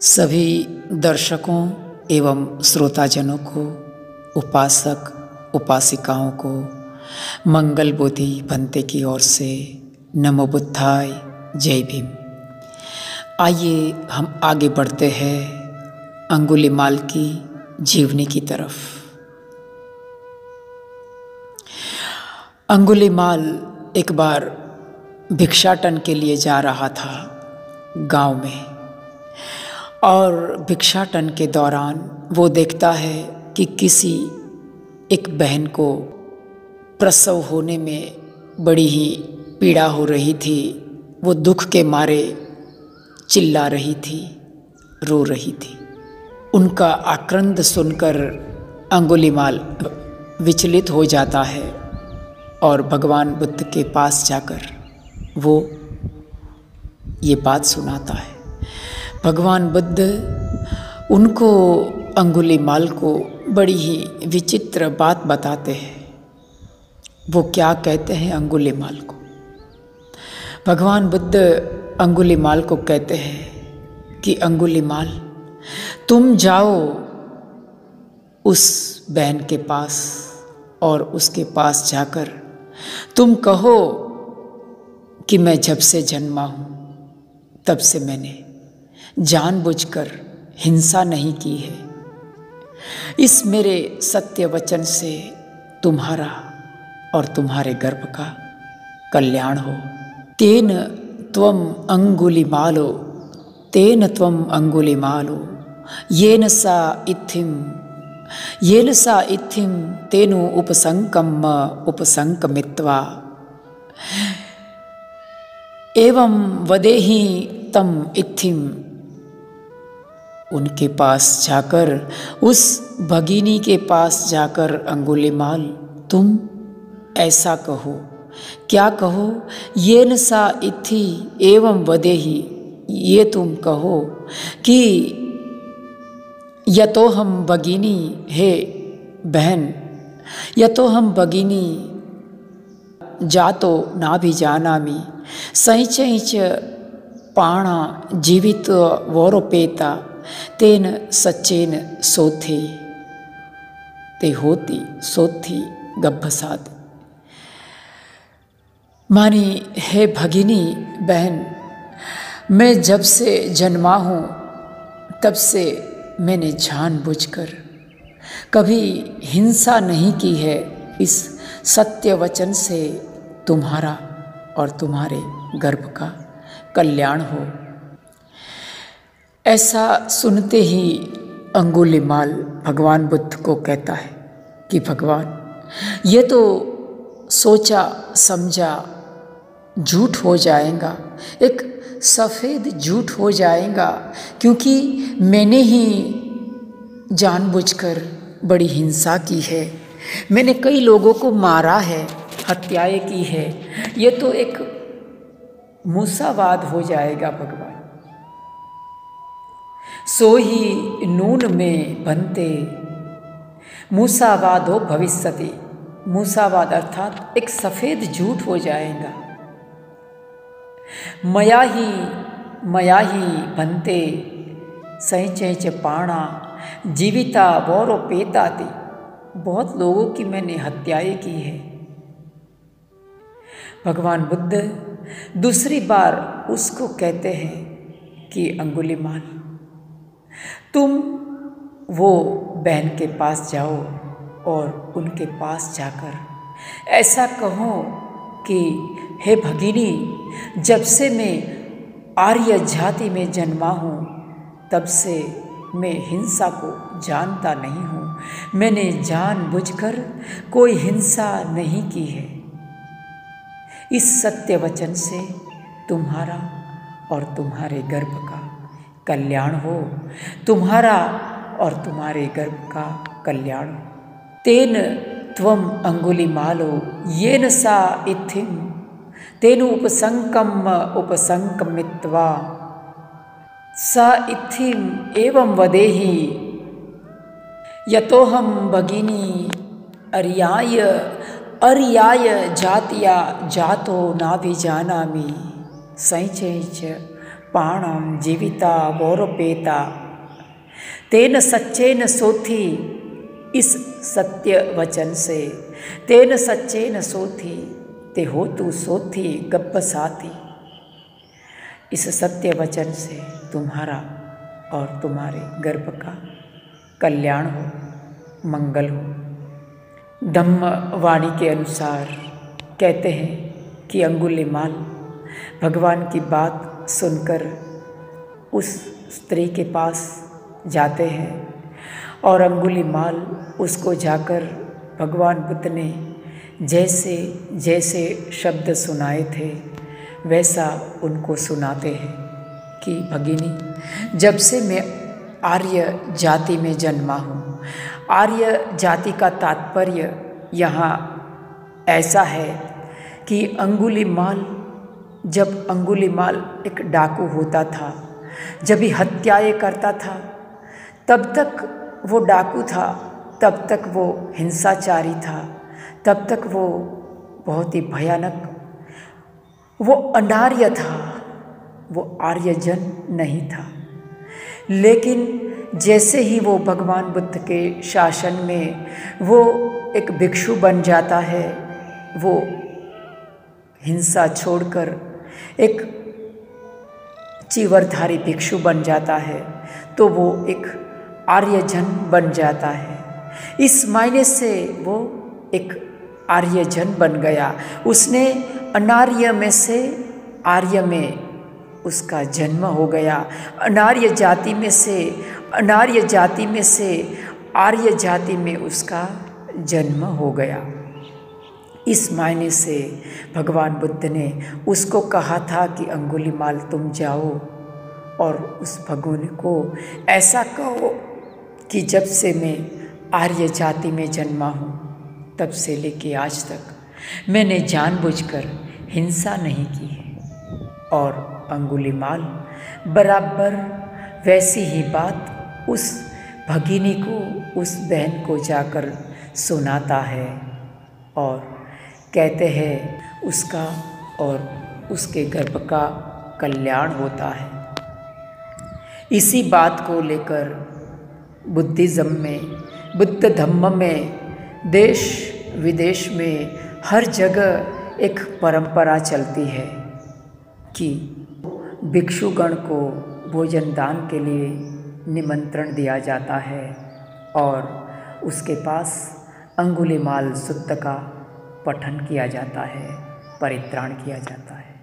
सभी दर्शकों एवं श्रोताजनों को, उपासक उपासिकाओं को मंगल बुद्धि भंते की ओर से नमो बुद्धाय, जय भीम। आइए हम आगे बढ़ते हैं अंगुलीमाल की जीवनी की तरफ। अंगुलीमाल एक बार भिक्षाटन के लिए जा रहा था गांव में, और भिक्षाटन के दौरान वो देखता है कि किसी एक बहन को प्रसव होने में बड़ी ही पीड़ा हो रही थी। वो दुख के मारे चिल्ला रही थी, रो रही थी। उनका आक्रंद सुनकर अंगुलीमाल विचलित हो जाता है और भगवान बुद्ध के पास जाकर वो ये बात सुनाता है। भगवान बुद्ध उनको, अंगुलीमाल को बड़ी ही विचित्र बात बताते हैं। वो क्या कहते हैं अंगुलीमाल को? भगवान बुद्ध अंगुलीमाल को कहते हैं कि अंगुलीमाल, तुम जाओ उस बहन के पास और उसके पास जाकर तुम कहो कि मैं जब से जन्मा हूँ तब से मैंने जानबूझकर हिंसा नहीं की है। इस मेरे सत्य वचन से तुम्हारा और तुम्हारे गर्भ का कल्याण हो। तेन त्वम अंगुलीमालो, तेन त्वम अंगुलीमालो, येन सा इत्थिम तेनु उपसंकमित्वा एवं वदेहि तम इत्थिम। उनके पास जाकर, उस भगिनी के पास जाकर अंगुलीमाल तुम ऐसा कहो। क्या कहो? येन सा इत्थि एवं वदेहि, ये तुम कहो कि यतो हम भगिनी, हे बहन, यतो हम भगिनी जातो ना भी जानामि सैचैच पाणा जीवित वोरोपेता तेन सच्चेन सोथे ते होती सोथी गब्भसाद। मानी, हे भगिनी बहन, मैं जब से जन्मा हूँ तब से मैंने जानबूझकर कभी हिंसा नहीं की है। इस सत्य वचन से तुम्हारा और तुम्हारे गर्भ का कल्याण हो। ऐसा सुनते ही अंगुलीमाल भगवान बुद्ध को कहता है कि भगवान, ये तो सोचा समझा झूठ हो जाएगा, एक सफ़ेद झूठ हो जाएगा, क्योंकि मैंने ही जानबूझकर बड़ी हिंसा की है। मैंने कई लोगों को मारा है, हत्याएं की है। ये तो एक मूसावाद हो जाएगा भगवान। सो ही नून में बनते मूसावादो भविष्यति। मूसावाद अर्थात एक सफ़ेद झूठ हो जाएगा। मया ही बनते सैचैच पाणा जीविता वोरोपेताति। बहुत लोगों की मैंने हत्याएं की है। भगवान बुद्ध दूसरी बार उसको कहते हैं कि अंगुलीमाल, तुम वो बहन के पास जाओ और उनके पास जाकर ऐसा कहो कि हे भगिनी, जब से मैं आर्य जाति में जन्मा हूँ तब से मैं हिंसा को जानता नहीं हूँ। मैंने जानबूझकर कोई हिंसा नहीं की है। इस सत्य वचन से तुम्हारा और तुम्हारे गर्भ का कल्याण हो। तुम्हारा और तुम्हारे गर्भ का कल्याण हो। तेन त्वम अंगुलीमालो येन सा इत्थिम तेनु उपसंकमित्वा सा इत्थिम एवं वदेहि यतोहम भगिनी अर्याय जातिया जातो नाभिजानामि सैचैच पाणम जीविता वौरपेता तेन सच्चेन सोथी, इस सत्य वचन से तेन सच्चेन सोथी ते हो तू सोथी गप्प साथी। इस सत्य वचन से तुम्हारा और तुम्हारे गर्भ का कल्याण हो, मंगल हो। धम्म वाणी के अनुसार कहते हैं कि अंगुलीमाल भगवान की बात सुनकर उस स्त्री के पास जाते हैं और अंगुलीमाल उसको जाकर भगवान बुद्ध ने जैसे जैसे शब्द सुनाए थे वैसा उनको सुनाते हैं कि भगिनी, जब से मैं आर्य जाति में जन्मा हूँ, आर्य जाति का तात्पर्य यहाँ ऐसा है कि जब अंगुलीमाल एक डाकू होता था, जब ही हत्याएं करता था, तब तक वो डाकू था, तब तक वो हिंसाचारी था, तब तक वो बहुत ही भयानक, वो अनार्य था, वो आर्यजन नहीं था। लेकिन जैसे ही वो भगवान बुद्ध के शासन में वो एक भिक्षु बन जाता है, वो हिंसा छोड़कर एक चीवरधारी भिक्षु बन जाता है, तो वो एक आर्यजन बन जाता है। इस मायने से वो एक आर्यजन बन गया। उसने अनार्य में से आर्य में उसका जन्म हो गया, अनार्य जाति में से आर्य जाति में उसका जन्म हो गया। इस मायने से भगवान बुद्ध ने उसको कहा था कि अंगुलीमाल तुम जाओ और उस भगवान को ऐसा कहो कि जब से मैं आर्य जाति में जन्मा हूँ, तब से लेके आज तक मैंने जानबूझकर हिंसा नहीं की है। और अंगुलीमाल बराबर वैसी ही बात उस भगिनी को, उस बहन को जाकर सुनाता है और कहते हैं उसका और उसके गर्भ का कल्याण होता है। इसी बात को लेकर बुद्धिज़्म में, बुद्ध धम्म में, देश विदेश में हर जगह एक परंपरा चलती है कि भिक्षुगण को भोजन दान के लिए निमंत्रण दिया जाता है और उसके पास अंगुलीमाल सूक्त का पठन किया जाता है, परित्राण किया जाता है।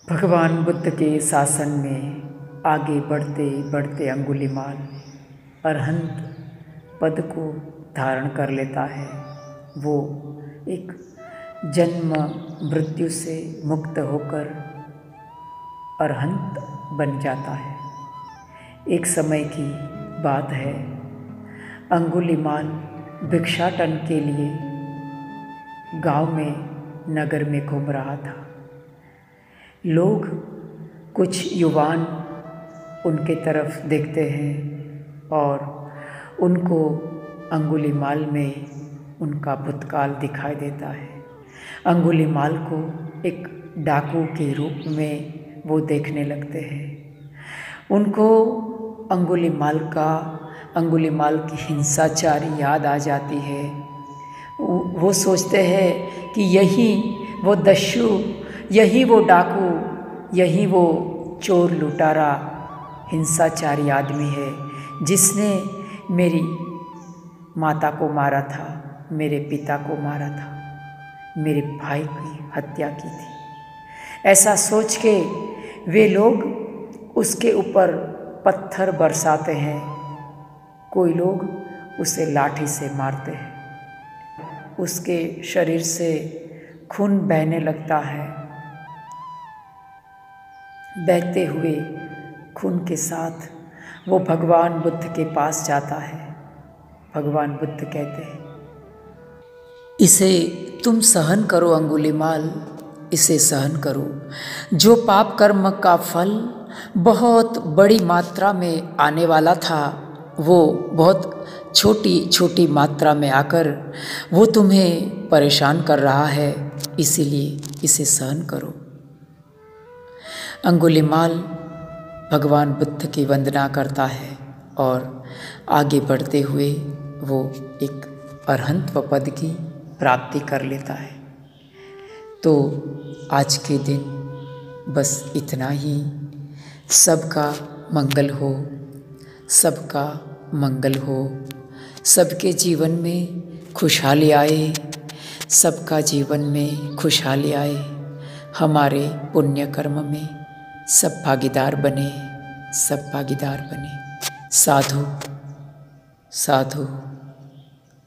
भगवान बुद्ध के शासन में आगे बढ़ते बढ़ते अंगुलीमाल अरहंत पद को धारण कर लेता है। वो एक जन्म मृत्यु से मुक्त होकर अरहंत बन जाता है। एक समय की बात है, अंगुलीमाल भिक्षाटन के लिए गांव में, नगर में घूम रहा था। लोग, कुछ युवान उनके तरफ देखते हैं और उनको अंगुलीमाल में उनका भूतकाल दिखाई देता है। अंगुलीमाल को एक डाकू के रूप में वो देखने लगते हैं। उनको अंगुलीमाल की हिंसाचारी याद आ जाती है। वो सोचते हैं कि यही वो दस्यु, यही वो डाकू, यही वो चोर लुटारा हिंसाचारी आदमी है जिसने मेरी माता को मारा था, मेरे पिता को मारा था, मेरे भाई की हत्या की थी। ऐसा सोच के वे लोग उसके ऊपर पत्थर बरसाते हैं। कोई लोग उसे लाठी से मारते हैं। उसके शरीर से खून बहने लगता है। बहते हुए खून के साथ वो भगवान बुद्ध के पास जाता है। भगवान बुद्ध कहते हैं, इसे तुम सहन करो अंगुलीमाल, इसे सहन करो। जो पाप कर्म का फल बहुत बड़ी मात्रा में आने वाला था, वो बहुत छोटी छोटी मात्रा में आकर वो तुम्हें परेशान कर रहा है, इसीलिए इसे सहन करो। अंगुलीमाल भगवान बुद्ध की वंदना करता है और आगे बढ़ते हुए वो एक अरहंत पद की प्राप्ति कर लेता है। तो आज के दिन बस इतना ही। सबका मंगल हो, सबका मंगल हो, सबके जीवन में खुशहाली आए, सबका जीवन में खुशहाली आए, हमारे पुण्य कर्म में सब भागीदार बने, सब भागीदार बने। साधु साधु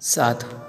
साधु।